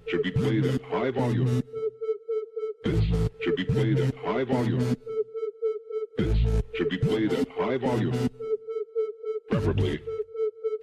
should be played at high volume. This should be played at high volume. This should be played at high volume. Preferably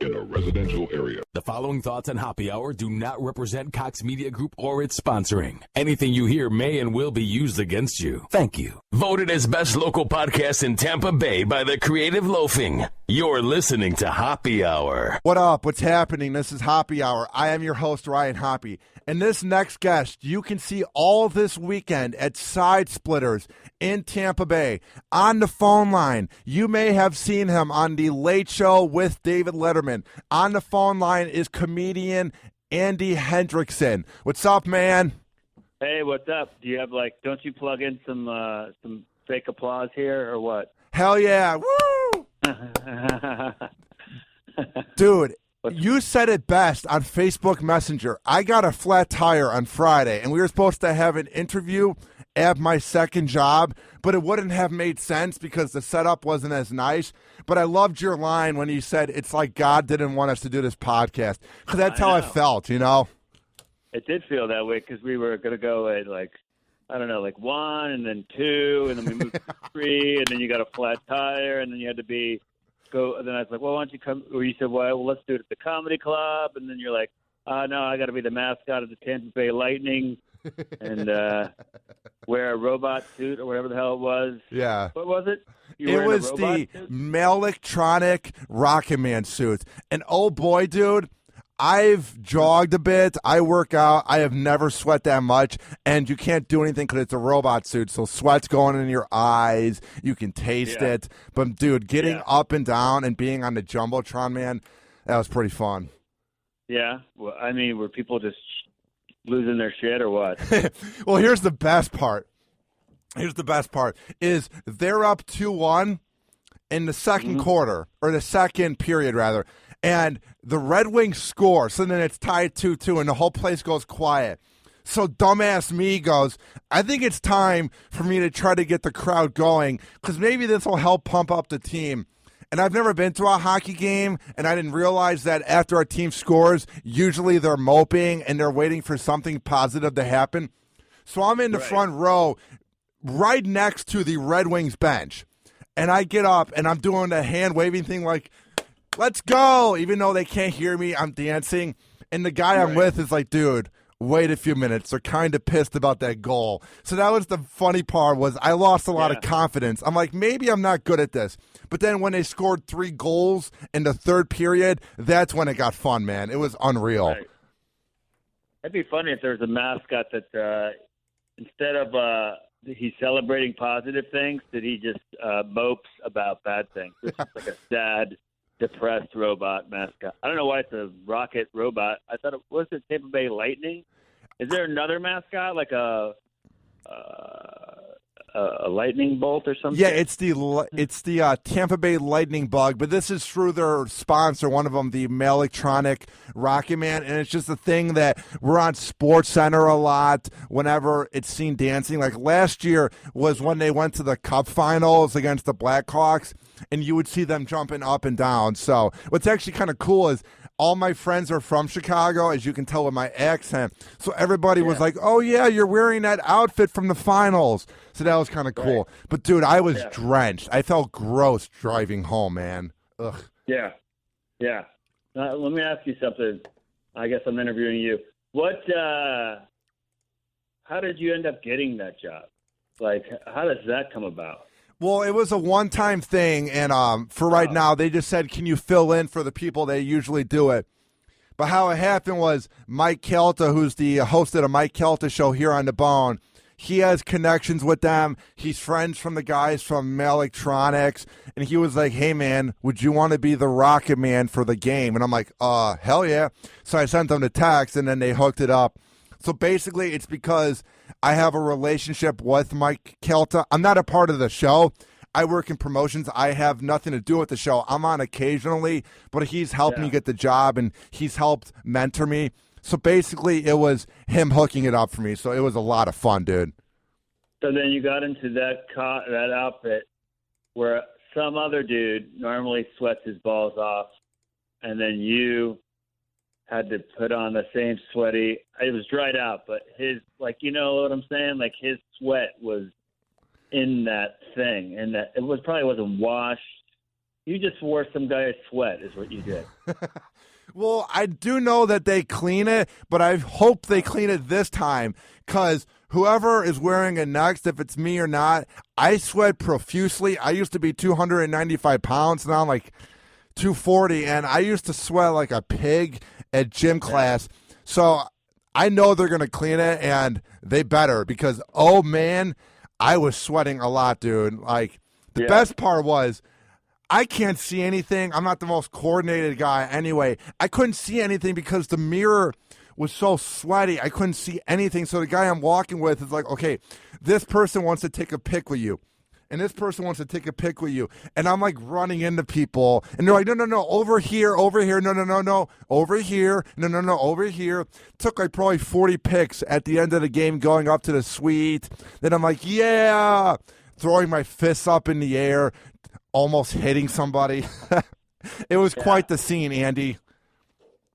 in a residential area. The following thoughts on Happy Hour do not represent Cox Media Group or its sponsoring. Anything you hear may and will be used against you. Thank you. Voted as best local podcast in Tampa Bay by the Creative Loafing. You're listening to Happy Hour. What up? What's happening? This is Happy Hour. I am your host, Ryan Hoppe. And this next guest, you can see all this weekend at Side Splitters in Tampa Bay. On the phone line, you may have seen him on The Late Show with David Letterman. On the phone line is comedian Andy Hendrickson. What's up, man? Hey, what's up? Do you have don't you plug in some fake applause here or what? Hell yeah. Woo! Dude, you said it best on Facebook Messenger. I got a flat tire on Friday, and we were supposed to have an interview at my second job, but it wouldn't have made sense because the setup wasn't as nice. But I loved your line when you said it's like God didn't want us to do this podcast, because that's how I felt, you know? It did feel that way because we were going to go at one and then two, and then we moved to three, and then you got a flat tire, and then you had to go. And then I was like, well, why don't you come? Or you said, well, let's do it at the comedy club. And then you're like, no, I got to be the mascot of the Tampa Bay Lightning and wear a robot suit or whatever the hell it was. Yeah. What was it? It was the Electronic Rocket Man suit. And oh boy, dude, I've jogged a bit. I work out. I have never sweat that much. And you can't do anything because it's a robot suit. So sweat's going in your eyes. You can taste it. But, dude, getting up and down and being on the Jumbotron, man, that was pretty fun. Yeah. Well, I mean, were people just losing their shit or what? Well, here's the best part. Is they're up 2-1 in the second quarter, or the second period, rather. And the Red Wings score, so then it's tied 2-2, and the whole place goes quiet. So dumbass me goes, I think it's time for me to try to get the crowd going, because maybe this will help pump up the team. And I've never been to a hockey game, and I didn't realize that after our team scores, usually they're moping and they're waiting for something positive to happen. So I'm in the front row, right next to the Red Wings bench. And I get up, and I'm doing the hand-waving thing like, let's go. Even though they can't hear me, I'm dancing. And the guy I'm with is like, dude, wait a few minutes. They're kind of pissed about that goal. So that was the funny part, was I lost a lot of confidence. I'm like, maybe I'm not good at this. But then when they scored 3 goals in the third period, that's when it got fun, man. It was unreal. Right. It'd be funny if there was a mascot that instead of he's celebrating positive things, that he just mopes about bad things. It's just like a sad, depressed robot mascot. I don't know why it's a rocket robot. I thought it was the Tampa Bay Lightning. Is there another mascot like a lightning bolt or something? Yeah, it's the Tampa Bay Lightning Bug, but this is through their sponsor, one of them, the Electronic Rocket Man, and it's just a thing that we're on Sports Center a lot whenever it's seen dancing. Like last year was when they went to the Cup Finals against the Blackhawks, and you would see them jumping up and down. So what's actually kind of cool is all my friends are from Chicago, as you can tell with my accent. So everybody was like, oh, yeah, you're wearing that outfit from the finals. So that was kind of cool. But, dude, I was drenched. I felt gross driving home, man. Ugh. Yeah. Let me ask you something. I guess I'm interviewing you. How did you end up getting that job? Like, how does that come about? Well, it was a one-time thing, and for right now, they just said, can you fill in for the people that usually do it? But how it happened was Mike Kelta, who's the host of the Mike Kelta show here on The Bone, he has connections with them. He's friends from the guys from Electronics, and he was like, hey, man, would you want to be the Rocket Man for the game? And I'm like, hell yeah. So I sent them the text, and then they hooked it up. So basically, it's because I have a relationship with Mike Kelta. I'm not a part of the show. I work in promotions. I have nothing to do with the show. I'm on occasionally, but he's helped me get the job, and he's helped mentor me. So basically, it was him hooking it up for me. So it was a lot of fun, dude. So then you got into that outfit where some other dude normally sweats his balls off, and then you had to put on the same sweaty. It was dried out, but his, like, you know what I'm saying? Like, his sweat was in that thing, and that it was probably wasn't washed. You just wore some guy's sweat is what you did. Well, I do know that they clean it, but I hope they clean it this time because whoever is wearing it next, if it's me or not, I sweat profusely. I used to be 295 pounds, now I'm like 240, and I used to sweat like a pig at gym class. So I know they're going to clean it, and they better because, oh, man, I was sweating a lot, dude. Like, the best part was I can't see anything. I'm not the most coordinated guy anyway. I couldn't see anything because the mirror was so sweaty. I couldn't see anything. So the guy I'm walking with is like, okay, this person wants to take a pic with you. And this person wants to take a pic with you. And I'm like running into people. And they're like, no, over here, no, over here, no, over here. Took like probably 40 pics at the end of the game going up to the suite. Then I'm like, yeah, throwing my fists up in the air, almost hitting somebody. It was quite the scene, Andy.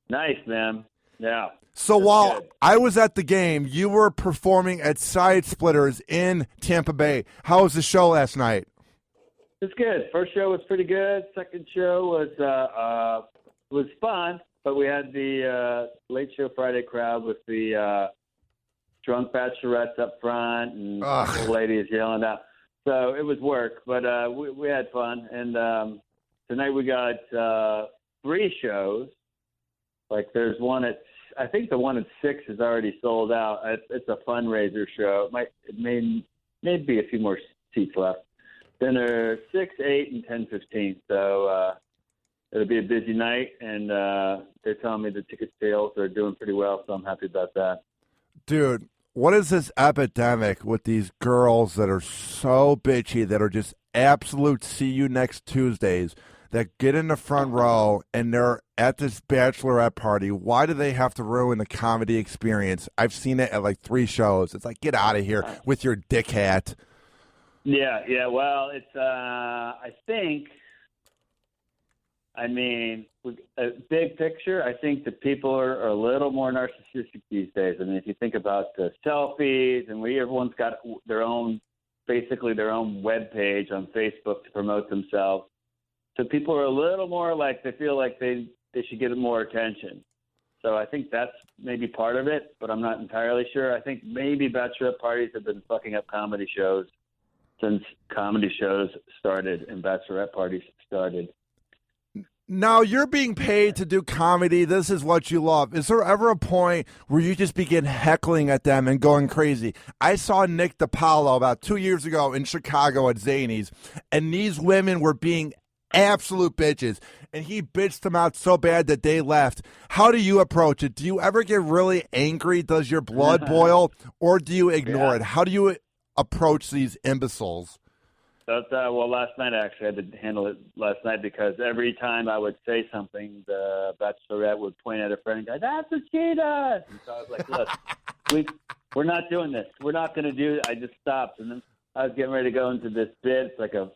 Nice, man. Yeah. So while I was at the game, you were performing at Side Splitters in Tampa Bay. How was the show last night? It's good. First show was pretty good. Second show was fun, but we had the late show Friday crowd with the drunk bachelorettes up front and old ladies yelling out. So it was work, but we had fun. And tonight we got 3 shows. Like there's one at, I think the one at 6 is already sold out. It's a fundraiser show. It may be a few more seats left. Then there's 6, 8, and 10:15. So it'll be a busy night, and they're telling me the ticket sales are doing pretty well, so I'm happy about that. Dude, what is this epidemic with these girls that are so bitchy, that are just absolute see you next Tuesdays, that get in the front row and they're at this bachelorette party? Why do they have to ruin the comedy experience? I've seen it at like 3 shows. It's like, get out of here with your dick hat. Yeah. Well, it's I mean, a big picture, I think that people are a little more narcissistic these days. I mean, if you think about the selfies, and everyone's got basically their own web page on Facebook to promote themselves. So people are a little more like, they feel like they should get more attention. So I think that's maybe part of it, but I'm not entirely sure. I think maybe bachelorette parties have been fucking up comedy shows since comedy shows started and bachelorette parties started. Now, you're being paid to do comedy. This is what you love. Is there ever a point where you just begin heckling at them and going crazy? I saw Nick DiPaolo about 2 years ago in Chicago at Zany's, and these women were being absolute bitches, and he bitched them out so bad that they left. How do you approach it? Do you ever get really angry? Does your blood boil, or do you ignore it? How do you approach these imbeciles? Well, last night I actually had to handle it last night, because every time I would say something, the bachelorette would point at her friend and go, "That's what she does." And so I was like, "Look, we're not doing this. We're not going to do it." I just stopped, and then I was getting ready to go into this bit. It's like a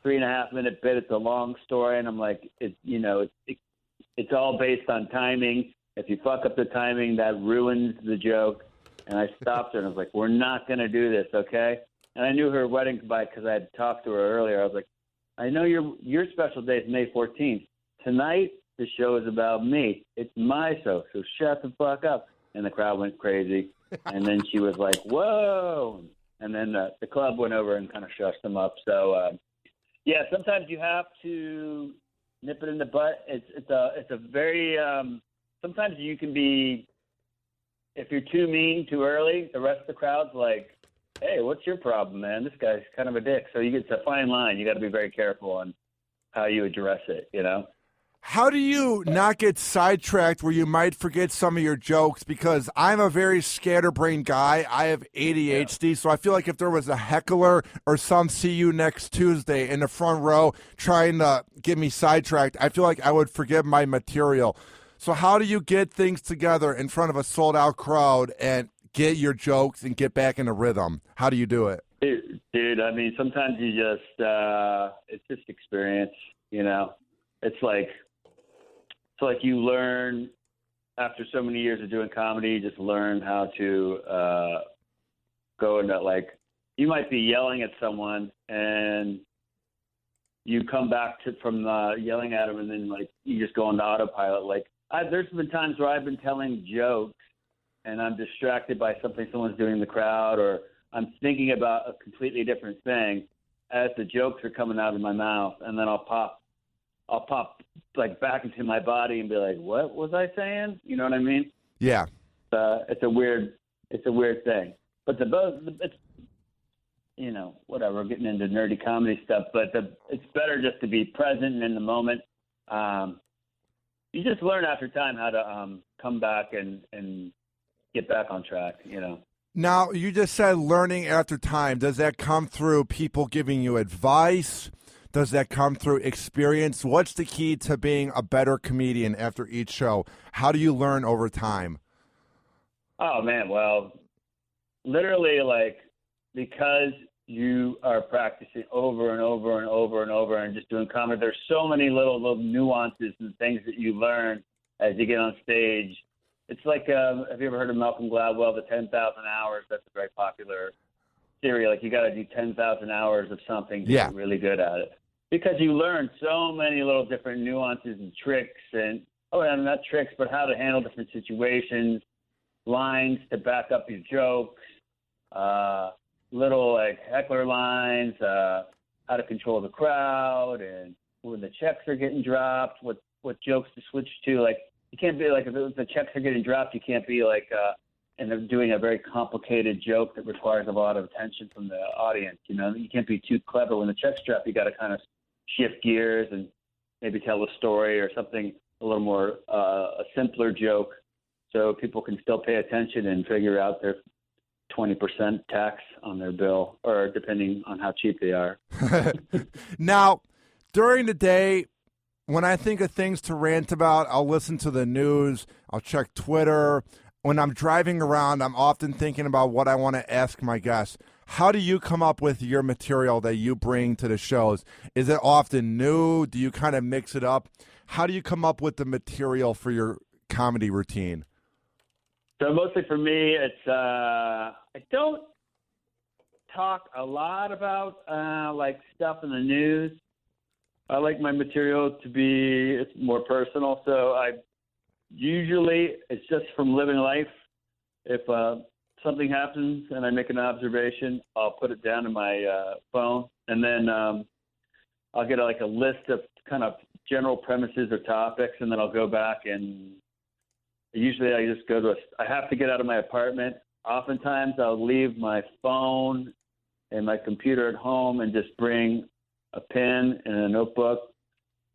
3.5-minute bit. It's a long story, and I'm like, it's all based on timing. If you fuck up the timing, that ruins the joke. And I stopped her, and I was like, "We're not going to do this, okay?" And I knew her wedding goodbye because I had talked to her earlier. I was like, "I know your special day is May 14th. Tonight, the show is about me. It's my show, so shut the fuck up." And the crowd went crazy. And then she was like, "Whoa!" And then the club went over and kind of shushed them up. So, yeah, sometimes you have to nip it in the butt. It's a very sometimes you can be, if you're too mean too early, the rest of the crowd's like, "Hey, what's your problem, man? This guy's kind of a dick." So it's a fine line. You got to be very careful on how you address it, you know? How do you not get sidetracked where you might forget some of your jokes? Because I'm a very scatterbrained guy. I have ADHD, so I feel like if there was a heckler or some see you next Tuesday in the front row trying to get me sidetracked, I feel like I would forget my material. So how do you get things together in front of a sold-out crowd and get your jokes and get back in a rhythm? How do you do it? Dude, I mean, sometimes you just, it's just experience, you know? It's like you learn after so many years of doing comedy, you just learn how to go into, like, you might be yelling at someone and you come back from yelling at them, and then, like, you just go into autopilot. Like, there's been times where I've been telling jokes and I'm distracted by something someone's doing in the crowd, or I'm thinking about a completely different thing as the jokes are coming out of my mouth, and then I'll pop like back into my body and be like, what was I saying? You know what I mean? Yeah. It's a weird thing. But it's, you know, whatever, we're getting into nerdy comedy stuff, but it's better just to be present and in the moment. You just learn after time how to come back and get back on track, you know. Now, you just said learning after time. Does that come through people giving you advice? Does that come through experience? What's the key to being a better comedian after each show? How do you learn over time? Oh, man, well, literally, like, because you are practicing over and over and over and over and just doing comedy, there's so many little nuances and things that you learn as you get on stage. It's like, have you ever heard of Malcolm Gladwell, the 10,000 hours? That's a very popular theory. Like, you got to do 10,000 hours of something to get really good at it. Because you learn so many little different nuances and tricks and, not tricks, but how to handle different situations, lines to back up your jokes, little, like, heckler lines, how to control the crowd, and when the checks are getting dropped, what jokes to switch to. Like, you can't be like, if the checks are getting dropped, you can't be like, and they're doing a very complicated joke that requires a lot of attention from the audience. You know, you can't be too clever. When the checks drop, you got to kind of shift gears and maybe tell a story or something a little more, a simpler joke, so people can still pay attention and figure out their 20% tax on their bill, or depending on how cheap they are. Now, during the day, when I think of things to rant about, I'll listen to the news, I'll check Twitter. When I'm driving around, I'm often thinking about what I want to ask my guests. How do you come up with your material that you bring to the shows? Is it often new? Do you kind of mix it up? How do you come up with the material for your comedy routine? So mostly for me, it's I don't talk a lot about like stuff in the news. I like my material to be, it's more personal. So it's just from living life. If something happens and I make an observation, I'll put it down in my phone, and then I'll get like a list of kind of general premises or topics, and then I'll go back and usually I just go I have to get out of my apartment. Oftentimes I'll leave my phone and my computer at home and just bring a pen and a notebook.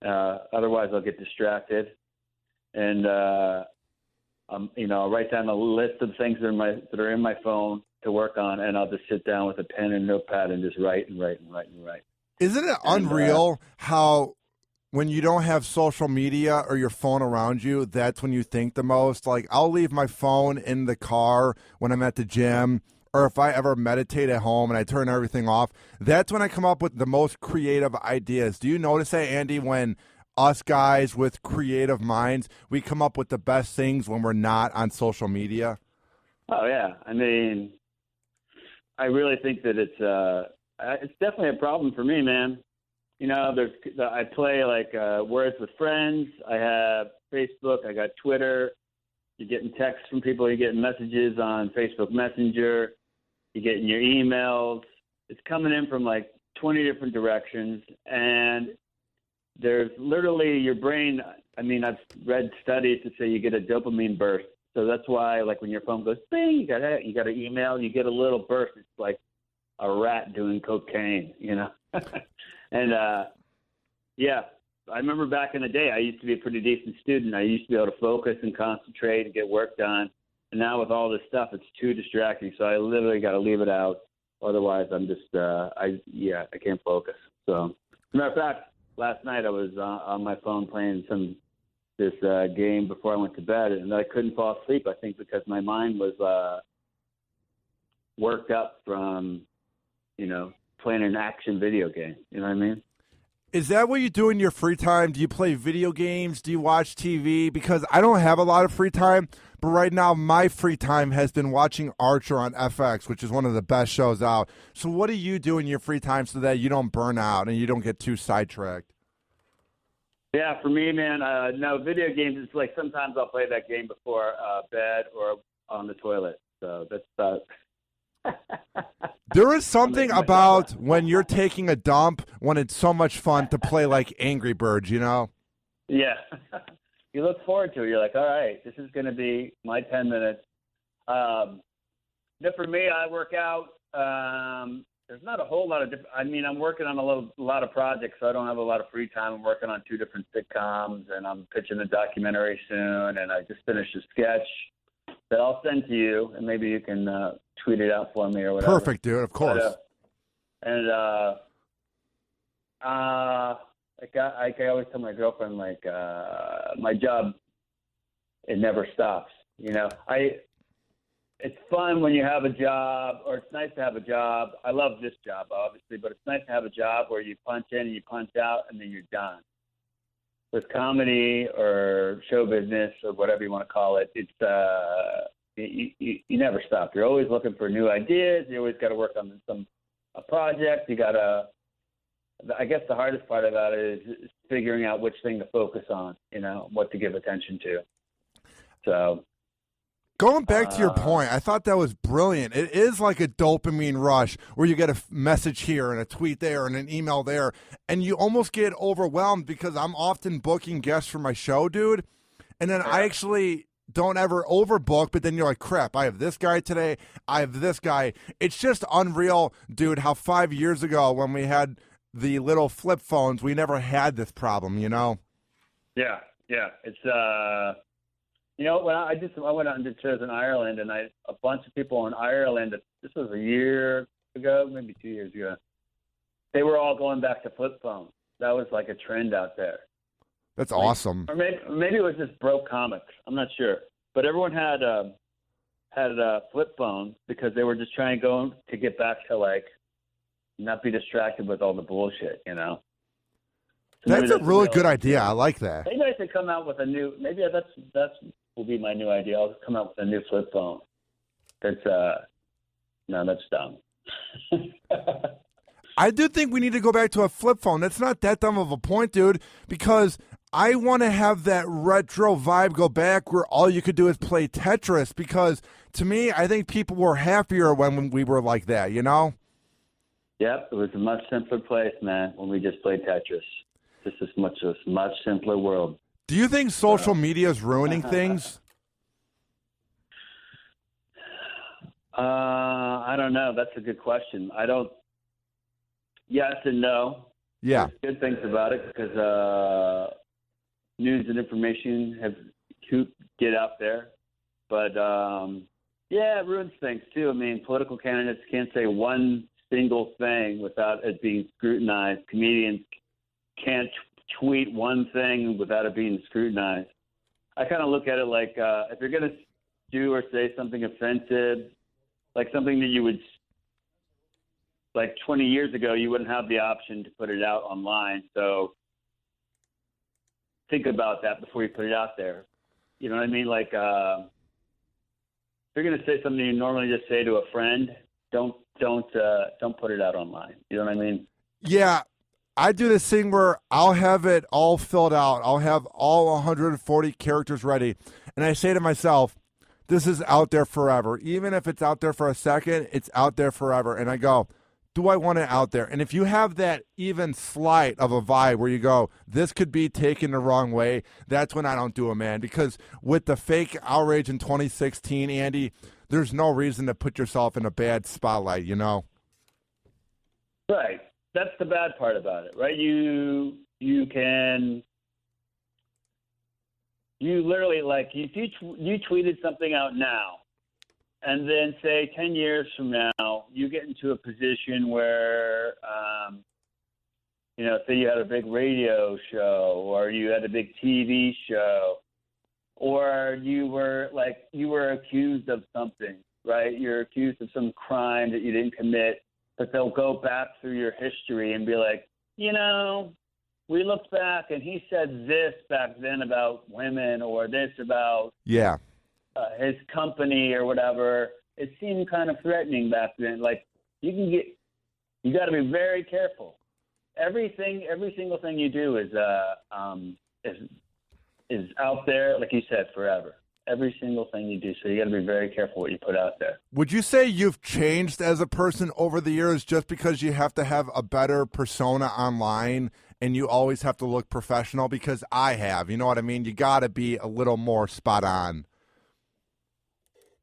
Otherwise I'll get distracted. And, I'll write down a list of things that are in my phone to work on, and I'll just sit down with a pen and notepad and just write and write and write and write. Isn't it unreal how when you don't have social media or your phone around you, that's when you think the most? Like, I'll leave my phone in the car when I'm at the gym, or if I ever meditate at home and I turn everything off, that's when I come up with the most creative ideas. Do you notice that, Andy, when us guys with creative minds, we come up with the best things when we're not on social media? Oh, yeah. I mean, I really think that it's definitely a problem for me, man. You know, I play like Words with Friends. I have Facebook. I got Twitter. You're getting texts from people. You're getting messages on Facebook Messenger. You're getting your emails. It's coming in from like 20 different directions. And there's literally your brain. I mean, I've read studies that say you get a dopamine burst. So that's why, like, when your phone goes bing, you got an email, you get a little burst. It's like a rat doing cocaine, you know. And yeah, I remember back in the day, I used to be a pretty decent student. I used to be able to focus and concentrate and get work done. And now with all this stuff, it's too distracting. So I literally got to leave it out. Otherwise, I'm just I can't focus. So, as a matter of fact, last night I was on my phone playing this game before I went to bed, and I couldn't fall asleep, I think, because my mind was worked up from, playing an action video game. You know what I mean? Is that what you do in your free time? Do you play video games? Do you watch TV? Because I don't have a lot of free time, but right now my free time has been watching Archer on FX, which is one of the best shows out. So what do you do in your free time so that you don't burn out and you don't get too sidetracked? Yeah, for me, man, no, video games, it's like sometimes I'll play that game before bed or on the toilet. So that's about There is something about when you're taking a dump when it's so much fun to play like Angry Birds, you know? Yeah. You look forward to it. You're like, all right, this is going to be my 10 minutes. For me, I work out. There's not a whole lot of I'm working on a lot of projects, so I don't have a lot of free time. I'm working on 2 different sitcoms, and I'm pitching a documentary soon, and I just finished a sketch that I'll send to you, and maybe you can tweet it out for me or whatever. Perfect, dude, of course. I always tell my girlfriend, like, my job, it never stops. You know, it's fun when you have a job, or it's nice to have a job. I love this job, obviously, but it's nice to have a job where you punch in and you punch out and then you're done. With comedy or show business or whatever you want to call it, it's you never stop. You're always looking for new ideas. You always got to work on a project. You got to. I guess the hardest part about it is figuring out which thing to focus on. You know, what to give attention to. So. Going back to your point, I thought that was brilliant. It is like a dopamine rush where you get a message here and a tweet there and an email there, and you almost get overwhelmed because I'm often booking guests for my show, dude, and then I actually don't ever overbook, but then you're like, crap, I have this guy today, I have this guy. It's just unreal, dude, how 5 years ago when we had the little flip phones, we never had this problem, you know? Yeah. It's you know, when I went out and did shows in Ireland, and a bunch of people in Ireland, this was a year ago, maybe 2 years ago, they were all going back to flip phones. That was like a trend out there. That's awesome. Or maybe it was just broke comics. I'm not sure. But everyone had flip phones because they were just trying to get back to, like, not be distracted with all the bullshit, you know? So that's a really good idea. I like that. Maybe I should come out with maybe that's will be my new idea. I'll come out with a new flip phone. That's that's dumb. I do think we need to go back to a flip phone. That's not that dumb of a point, dude, because I want to have that retro vibe go back where all you could do is play Tetris, because to me, I think people were happier when we were like that, you know? Yep, it was a much simpler place, man, when we just played Tetris. This is a much simpler world. Do you think social media is ruining things? I don't know. That's a good question. Yes and no. Yeah. There's good things about it because news and information get out there. But, it ruins things, too. I mean, political candidates can't say one single thing without it being scrutinized. Comedians can't tweet one thing without it being scrutinized. I kind of look at it like if you're going to do or say something offensive, like something that you would, like 20 years ago, you wouldn't have the option to put it out online. So think about that before you put it out there. You know what I mean? Like if you're going to say something you normally just say to a friend, don't put it out online. You know what I mean? Yeah. I do this thing where I'll have it all filled out. I'll have all 140 characters ready. And I say to myself, this is out there forever. Even if it's out there for a second, it's out there forever. And I go, do I want it out there? And if you have that even slight of a vibe where you go, this could be taken the wrong way, that's when I don't do it, man. Because with the fake outrage in 2016, Andy, there's no reason to put yourself in a bad spotlight, you know? Right. That's the bad part about it, right? You literally, like, if you tweeted something out now, and then say 10 years from now, you get into a position where, say you had a big radio show, or you had a big TV show, or you were accused of something, right? You're accused of some crime that you didn't commit. But they'll go back through your history and be like, we looked back and he said this back then about women or this about his company or whatever. It seemed kind of threatening back then. Like, you got to be very careful. Every single thing you do is out there, like you said, forever. Every single thing you do. So you got to be very careful what you put out there. Would you say you've changed as a person over the years just because you have to have a better persona online and you always have to look professional? Because I have, you know what I mean? You got to be a little more spot on.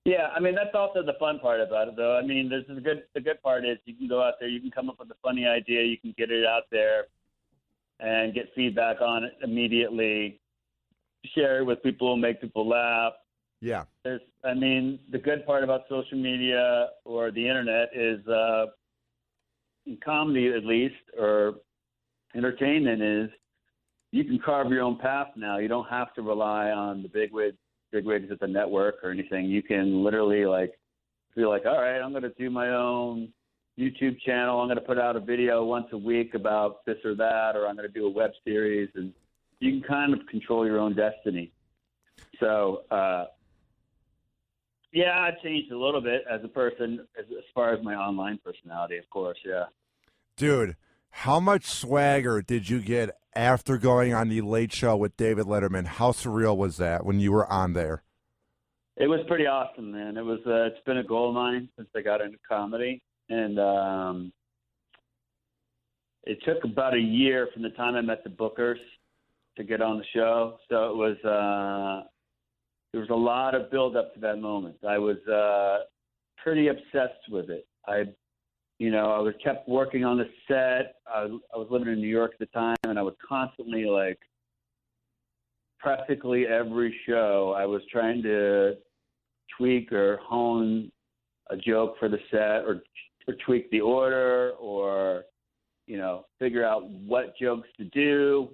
Yeah, I mean, that's also the fun part about it, though. I mean, the good part is you can go out there, you can come up with a funny idea, you can get it out there and get feedback on it immediately, share it with people, make people laugh. Yeah. I mean, the good part about social media or the internet is, in comedy at least, or entertainment is, you can carve your own path now. You don't have to rely on the bigwigs at the network or anything. You can literally feel like, all right, I'm going to do my own YouTube channel. I'm going to put out a video once a week about this or that, or I'm going to do a web series, and you can kind of control your own destiny. So, yeah, I changed a little bit as a person, as far as my online personality, of course, yeah. Dude, how much swagger did you get after going on the Late Show with David Letterman? How surreal was that when you were on there? It was pretty awesome, man. It was. It's been a goal of mine since I got into comedy, and it took about a year from the time I met the bookers to get on the show. So it was. There was a lot of build up to that moment. I was pretty obsessed with it. I was kept working on the set. I was living in New York at the time, and I was constantly, practically every show, I was trying to tweak or hone a joke for the set, or tweak the order, or figure out what jokes to do.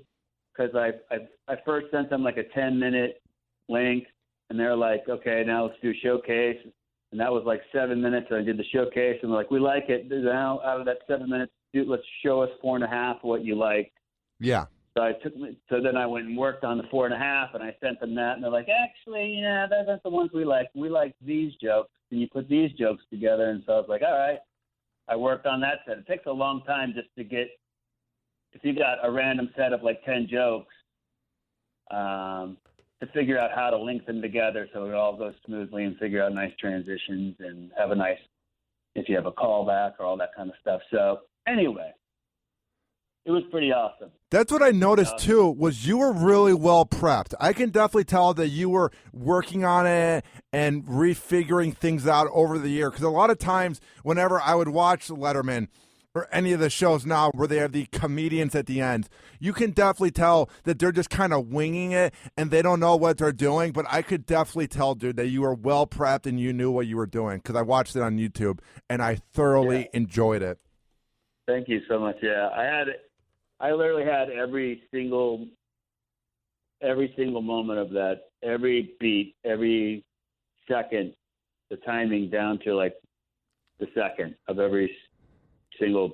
Because I first sent them a 10-minute link, and they're like, okay, now let's do a showcase. And that was 7 minutes. And I did the showcase, and they're like, we like it. Now, out of that 7 minutes, let's show us 4.5 what you like. Yeah. So then I went and worked on the 4.5, and I sent them that, and they're like, actually, those aren't the ones we like. We like these jokes. Can you put these jokes together? And so I was like, all right. I worked on that set. It takes a long time just to get, if you got a random set of 10 jokes, to figure out how to link them together so it all goes smoothly, and figure out nice transitions and have a nice, if you have a callback or all that kind of stuff. So anyway, it was pretty awesome. That's what I noticed too, was you were really well prepped. I can definitely tell that you were working on it and refiguring things out over the year. Because a lot of times whenever I would watch Letterman or any of the shows now where they have the comedians at the end, you can definitely tell that they're just kind of winging it and they don't know what they're doing. But I could definitely tell, dude, that you were well prepped and you knew what you were doing, because I watched it on YouTube and I thoroughly enjoyed it. Thank you so much. Yeah, I literally had every single moment of that, every beat, every second, the timing down to the second of every single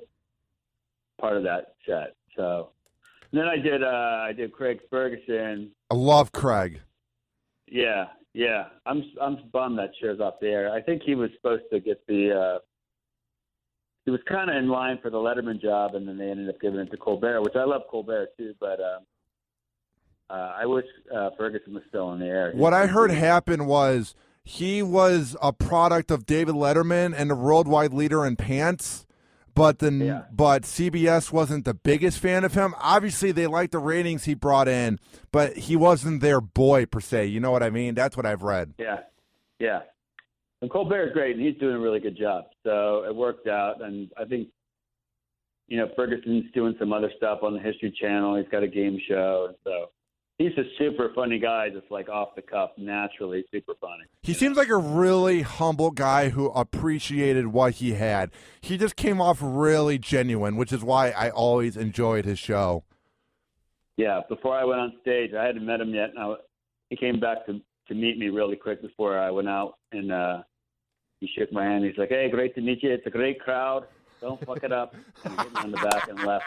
part of that set. So and then I did Craig Ferguson. I love Craig. Yeah. I'm bummed that show's off the air. I think he was supposed to get the. He was kind of in line for the Letterman job, and then they ended up giving it to Colbert, which I love Colbert too. But I wish Ferguson was still in the air. What I heard happen was he was a product of David Letterman and a worldwide leader in pants. But CBS wasn't the biggest fan of him. Obviously, they liked the ratings he brought in, but he wasn't their boy per se. You know what I mean? That's what I've read. Yeah. And Colbert's great, and he's doing a really good job. So it worked out, and I think, Ferguson's doing some other stuff on the History Channel. He's got a game show, and so he's a super funny guy, just off the cuff, naturally super funny. He seems like a really humble guy who appreciated what he had. He just came off really genuine, which is why I always enjoyed his show. Yeah, before I went on stage, I hadn't met him yet, and he came back to meet me really quick before I went out, and he shook my hand. He's like, hey, great to meet you. It's a great crowd. Don't fuck it up. And hit me on the back and left.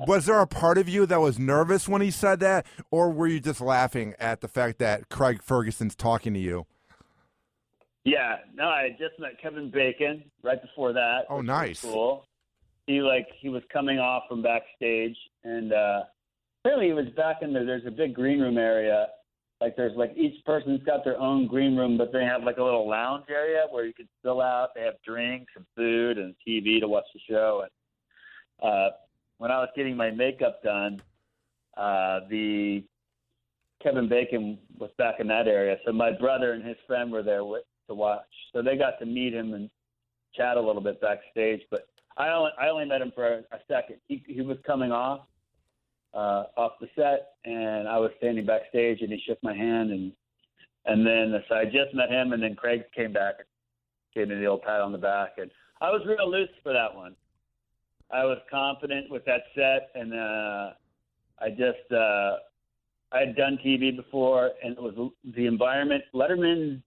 Was there a part of you that was nervous when he said that, or were you just laughing at the fact that Craig Ferguson's talking to you? Yeah, no, I just met Kevin Bacon right before that. Oh, nice. Cool. He was coming off from backstage, and apparently he was back in there's a big green room area. Like there's like each person's got their own green room, but they have like a little lounge area where you can chill out. They have drinks and food and TV to watch the show. And when I was getting my makeup done, the Kevin Bacon was back in that area. So my brother and his friend were there to watch. So they got to meet him and chat a little bit backstage. But I only met him for a second. He was coming off the set, and I was standing backstage, and he shook my hand, and then so I just met him, and then Craig came back and gave me the old pat on the back, and I was real loose for that one. I was confident with that set, and I had done TV before, and it was the environment. Letterman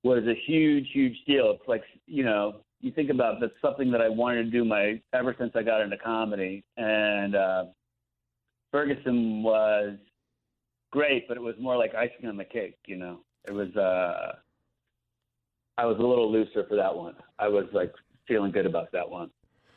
was a huge, huge deal. It's like, you know, you think about that's something that I wanted to do ever since I got into comedy. And Ferguson was great, but it was more like icing on the cake, you know. It was I was a little looser for that one. I was like feeling good about that one.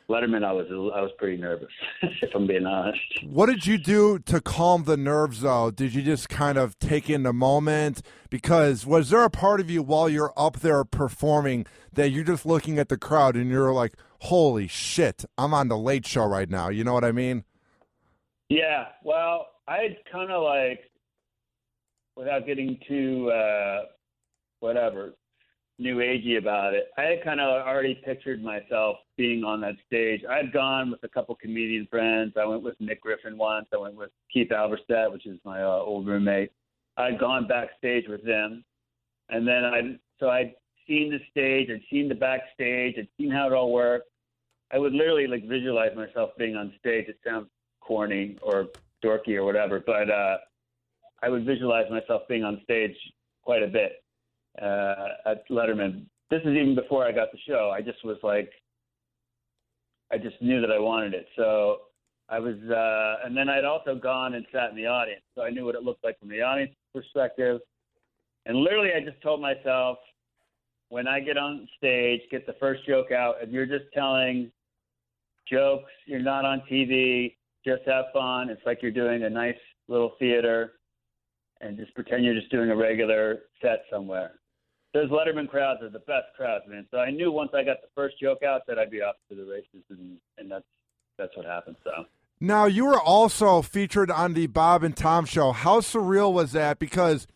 Letterman, I was pretty nervous, if I'm being honest. What did you do to calm the nerves, though? Did you just kind of take in the moment? Because was there a part of you while you're up there performing that you're just looking at the crowd and you're like, holy shit, I'm on the Late Show right now. You know what I mean? Yeah. Well, I'd kind of like, without getting too, new agey about it, I had kind of already pictured myself being on that stage. I'd gone with a couple comedian friends. I went with Nick Griffin once. I went with Keith Alverstedt, which is my old roommate. I'd gone backstage with them, and then I'd seen the stage, I'd seen the backstage, I'd seen how it all worked. I would literally like visualize myself being on stage. It sounds corny or dorky or whatever, but I would visualize myself being on stage quite a bit. At Letterman. This is even before I got the show. I just knew that I wanted it. So I was, and then I'd also gone and sat in the audience. So I knew what it looked like from the audience perspective. And literally I just told myself, when I get on stage, get the first joke out, and you're just telling jokes, you're not on TV, just have fun. It's like you're doing a nice little theater, and just pretend you're just doing a regular set somewhere. Those Letterman crowds are the best crowds, man. So I knew once I got the first joke out that I'd be off to the races, and that's what happened. So now you were also featured on the Bob and Tom show. How surreal was that? Because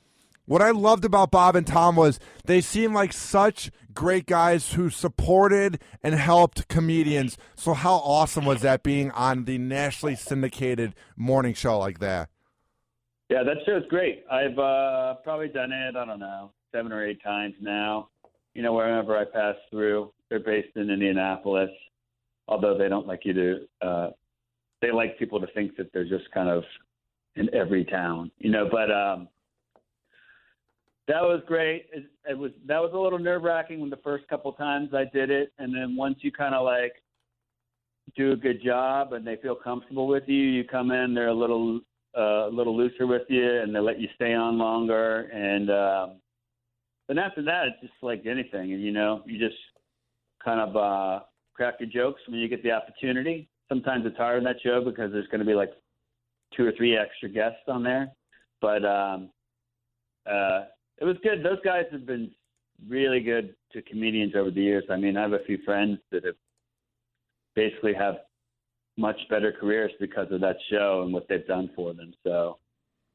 what I loved about Bob and Tom was they seemed like such great guys who supported and helped comedians. So how awesome was that being on the nationally syndicated morning show like that? Yeah, that show's great. I've probably done it, I don't know, 7 or 8 times now. You know, wherever I pass through. They're based in Indianapolis, although they don't like you to they like people to think that they're just kind of in every town, you know. But that was great. That was a little nerve-wracking when the first couple times I did it, and then once you kind of like do a good job and they feel comfortable with you, you come in, they're a little looser with you, and they let you stay on longer. And then after that, it's just like anything, and you know, you just kind of crack your jokes when you get the opportunity. Sometimes it's hard on that show because there's going to be like 2 or 3 extra guests on there, but it was good. Those guys have been really good to comedians over the years. I mean, I have a few friends that have basically have much better careers because of that show and what they've done for them. So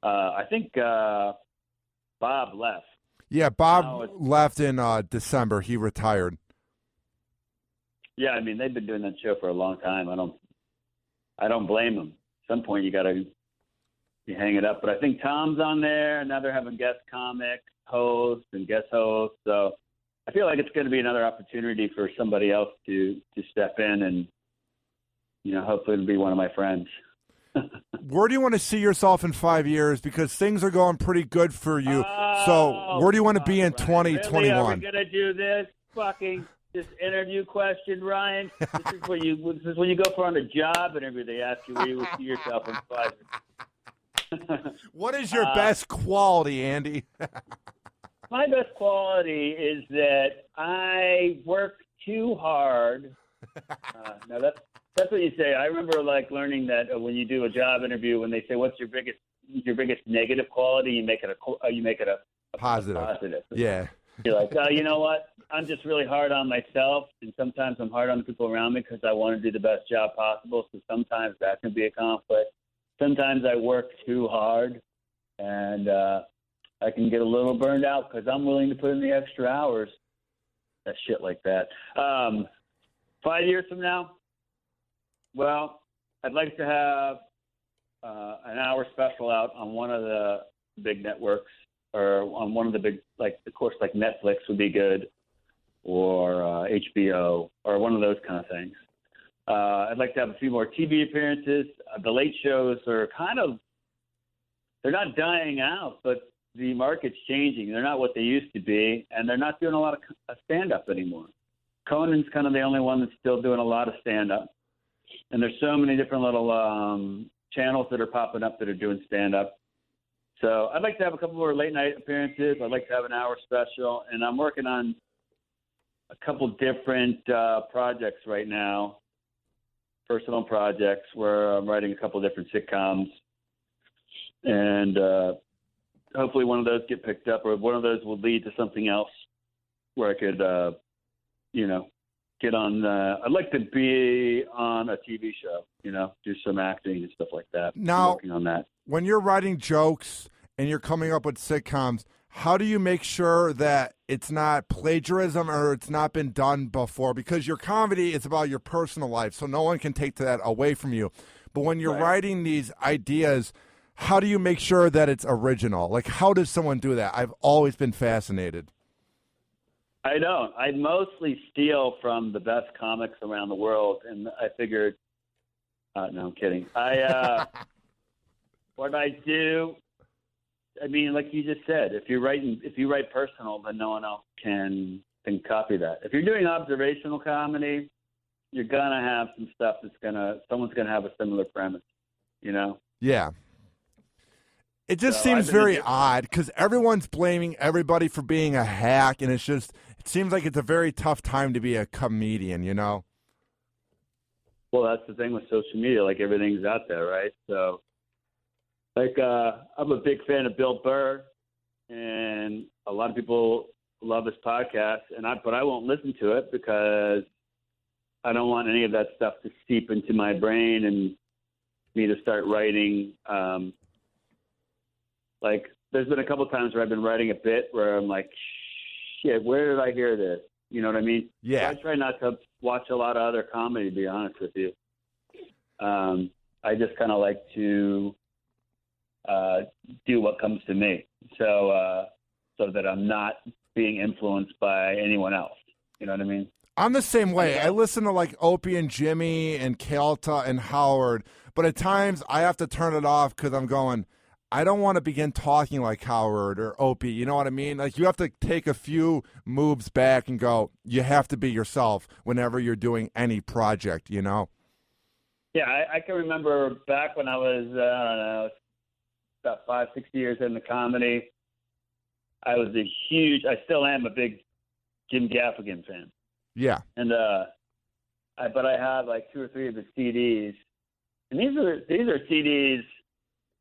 I think Bob left. Yeah, Bob left in December. He retired. Yeah, I mean, they've been doing that show for a long time. I don't blame them. At some point, you hang it up. But I think Tom's on there, and now they're having guest comic hosts and guest hosts. So I feel like it's going to be another opportunity for somebody else to step in, and you know, hopefully it'll be one of my friends. Where do you want to see yourself in 5 years? Because things are going pretty good for you. So where do you want to be in 2021? Really? Are we going to do this fucking this interview question, Ryan. This is when you go for on a job interview. They ask you where you would see yourself in 5 years. What is your best quality, Andy? My best quality is that I work too hard. Now that's what you say. I remember learning that when you do a job interview, when they say what's your biggest negative quality, you make it a positive. Yeah. You're like, oh, you know what? I'm just really hard on myself, and sometimes I'm hard on the people around me because I want to do the best job possible. So sometimes that can be a conflict. Sometimes I work too hard, and I can get a little burned out because I'm willing to put in the extra hours. That shit like that. 5 years from now, well, I'd like to have an hour special out on one of the big networks, or on one of the big, of course, Netflix would be good, or HBO, or one of those kind of things. I'd like to have a few more TV appearances. The late shows are they're not dying out, but the market's changing. They're not what they used to be, and they're not doing a lot of stand-up anymore. Conan's kind of the only one that's still doing a lot of stand-up. And there's so many different little channels that are popping up that are doing stand-up. So I'd like to have a couple more late-night appearances. I'd like to have an hour special. And I'm working on a couple different projects right now, personal projects, where I'm writing a couple different sitcoms. And hopefully one of those get picked up, or one of those will lead to something else where I could, get on. I'd like to be on a TV show, do some acting and stuff like that. Now, I'm working on that. When you're writing jokes and you're coming up with sitcoms, how do you make sure that it's not plagiarism or it's not been done before? Because your comedy is about your personal life, so no one can take that away from you. But when you're writing these ideas, how do you make sure that it's original? How does someone do that? I've always been fascinated. I don't. I mostly steal from the best comics around the world, and I figured. No, I'm kidding. What I do. I mean, like you just said, if you write personal, then no one else can copy that. If you're doing observational comedy, you're gonna have some stuff someone's gonna have a similar premise, Yeah. It just seems very odd because everyone's blaming everybody for being a hack, and it seems like it's a very tough time to be a comedian, Well, that's the thing with social media. Everything's out there, right? So, I'm a big fan of Bill Burr, and a lot of people love his podcast, but I won't listen to it because I don't want any of that stuff to seep into my brain and me to start writing. There's been a couple times where I've been writing a bit where I'm like, shit, where did I hear this? You know what I mean? Yeah. So I try not to watch a lot of other comedy, to be honest with you. I just kind of like to do what comes to me, so that I'm not being influenced by anyone else. You know what I mean? I'm the same way. I listen to Opie and Jimmy and Kalta and Howard, but at times I have to turn it off because I'm going, I don't want to begin talking like Howard or Opie. You know what I mean? You have to take a few moves back and go, you have to be yourself whenever you're doing any project, Yeah, I can remember back when I was, I don't know, about 5-6 years in the comedy. I still am a big Jim Gaffigan fan. Yeah. And but I have 2 or 3 of his CDs, and these are CDs.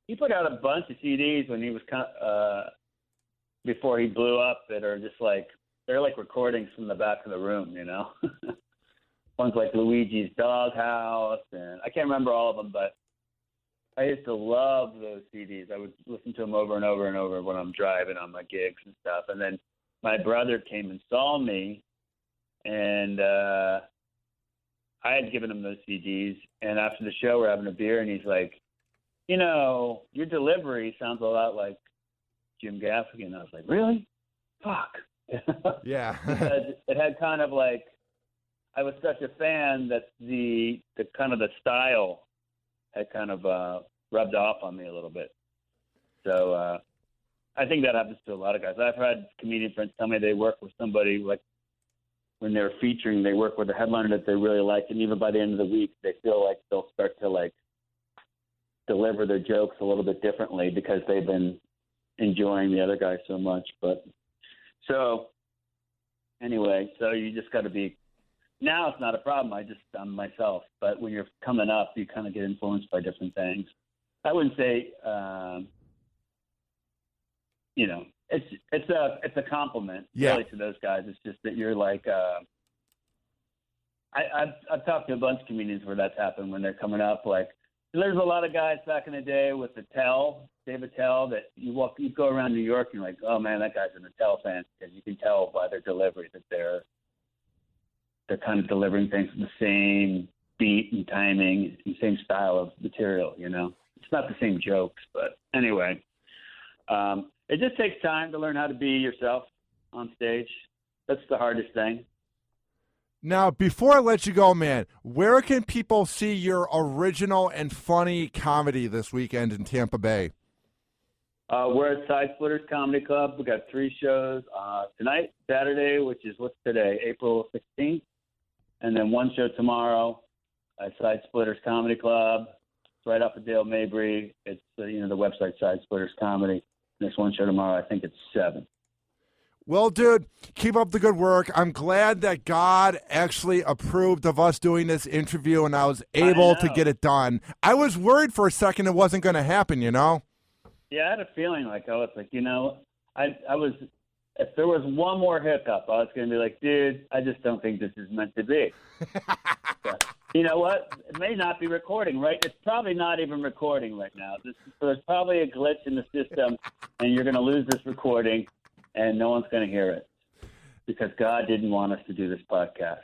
He put out a bunch of CDs when he was before he blew up that are just they're like recordings from the back of the room, One's like Luigi's Doghouse, and I can't remember all of them, but I used to love those CDs. I would listen to them over and over and over when I'm driving on my gigs and stuff. And then my brother came and saw me, and I had given him those CDs. And after the show, we're having a beer, and he's like, your delivery sounds a lot like Jim Gaffigan. I was like, really? Fuck. Yeah. It had kind of I was such a fan that the kind of the style had kind of rubbed off on me a little bit. So I think that happens to a lot of guys. I've had comedian friends tell me they work with somebody when they're featuring, they work with a headliner that they really like, and even by the end of the week, they feel like they'll start to like deliver their jokes a little bit differently because they've been enjoying the other guy so much. But so anyway, so you just got to be. Now it's not a problem. I'm myself. But when you're coming up, you kind of get influenced by different things. I wouldn't say, it's a compliment really to those guys. It's just that you're like, I've talked to a bunch of comedians where that's happened when they're coming up. Like, there's a lot of guys back in the day with Dave Attell, that you go around New York and you're like, oh man, that guy's an Attell fan, because you can tell by their delivery that they're kind of delivering things with the same beat and timing and same style of material, you know. It's not the same jokes, but anyway. It just takes time to learn how to be yourself on stage. That's the hardest thing. Now, before I let you go, man, where can people see your original and funny comedy this weekend in Tampa Bay? We're at Side Splitters Comedy Club. We got 3 shows tonight, Saturday, which is what's today, April 16th, and then 1 show tomorrow at Side Splitters Comedy Club. It's right off of Dale Mabry. It's the website Side Splitters Comedy. This 1 show tomorrow, I think it's 7. Well, dude, keep up the good work. I'm glad that God actually approved of us doing this interview, and I was able to get it done. I was worried for a second it wasn't going to happen, you know? Yeah, I had a feeling like, I was, if there was one more hiccup, I was going to be like, dude, I just don't think this is meant to be. But, you know what? It may not be recording, right? It's probably not even recording right now. There's probably a glitch in the system, and you're going to lose this recording, and no one's going to hear it because God didn't want us to do this podcast.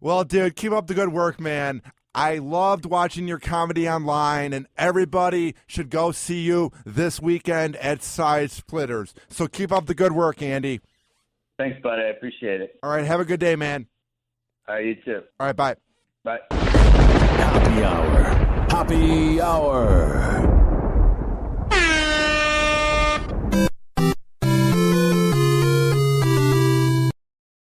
Well, dude, keep up the good work, man. I loved watching your comedy online, and everybody should go see you this weekend at Side Splitters. So keep up the good work, Andy. Thanks, buddy. I appreciate it. All right, have a good day, man. All right, you too. All right, bye. Bye. Happy Hour. Happy Hour.